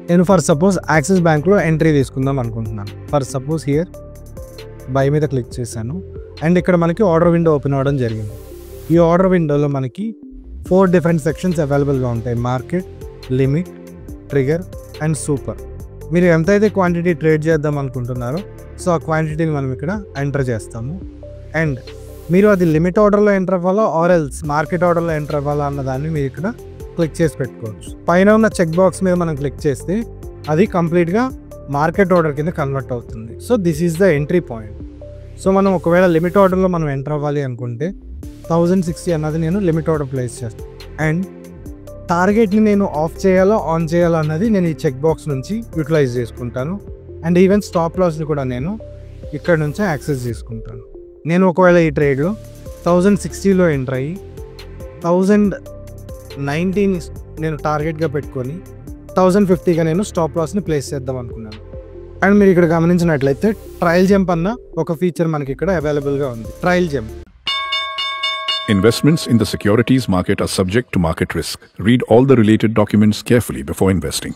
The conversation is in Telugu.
నేను ఫర్ సపోజ్ యాక్సిస్ బ్యాంక్లో ఎంట్రీ తీసుకుందాం అనుకుంటున్నాను. ఫర్ సపోజ్ హియర్ బై మీద క్లిక్ చేశాను అండ్ ఇక్కడ మనకి ఆర్డర్ విండో ఓపెన్ అవ్వడం జరిగింది. ఈ ఆర్డర్ విండోలో మనకి 4 డిఫరెంట్ సెక్షన్స్ అవైలబుల్గా ఉంటాయి. Market, limit, trigger and super. మీరు ఎంతైతే క్వాంటిటీ ట్రేడ్ చేద్దాం అనుకుంటున్నారో సో ఆ క్వాంటిటీని మనం ఇక్కడ ఎంటర్ చేస్తాము. అండ్ మీరు అది లిమిట్ ఆర్డర్లో ఎంటర్ అవ్వాలా ఆర్ ఎల్స్ మార్కెట్ ఆర్డర్లో ఎంటర్ అవ్వాలా అన్నదాన్ని మీరు ఇక్కడ క్లిక్ చేసి పెట్టుకోవచ్చు. పైన ఉన్న చెక్ బాక్స్ మీద మనం క్లిక్ చేస్తే అది కంప్లీట్గా మార్కెట్ ఆర్డర్ కింద కన్వర్ట్ అవుతుంది. So this is the entry point. So మనం ఒకవేళ లిమిట్ ఆర్డర్లో మనం ఎంటర్ అవ్వాలి అనుకుంటే 1060 అన్నది నేను లిమిట్ ఆర్డర్ ప్లేస్ చేస్తాను. అండ్ టార్గెట్ని నేను ఆఫ్ చేయాలో ఆన్ చేయాలో అన్నది నేను ఈ చెక్ బాక్స్ నుంచి యూటిలైజ్ చేసుకుంటాను. అండ్ ఈవెన్ స్టాప్ లాస్ని కూడా నేను ఇక్కడ నుంచే యాక్సెస్ చేసుకుంటాను. నేను ఒకవేళ ఈ ట్రేడ్లో 1060లో ఎంటర్ అయ్యి 1019 నేను టార్గెట్గా పెట్టుకొని 1050గా నేను స్టాప్ లాస్ని ప్లేస్ చేద్దాం అనుకున్నాను. అండ్ మీరు ఇక్కడ గమనించినట్లయితే ట్రయల్ జంప్ అన్న ఒక ఫీచర్ మనకి ఇక్కడ అవైలబుల్గా ఉంది. Trial jump. Investments in the securities market are subject to market risk. Read all the related documents carefully before investing.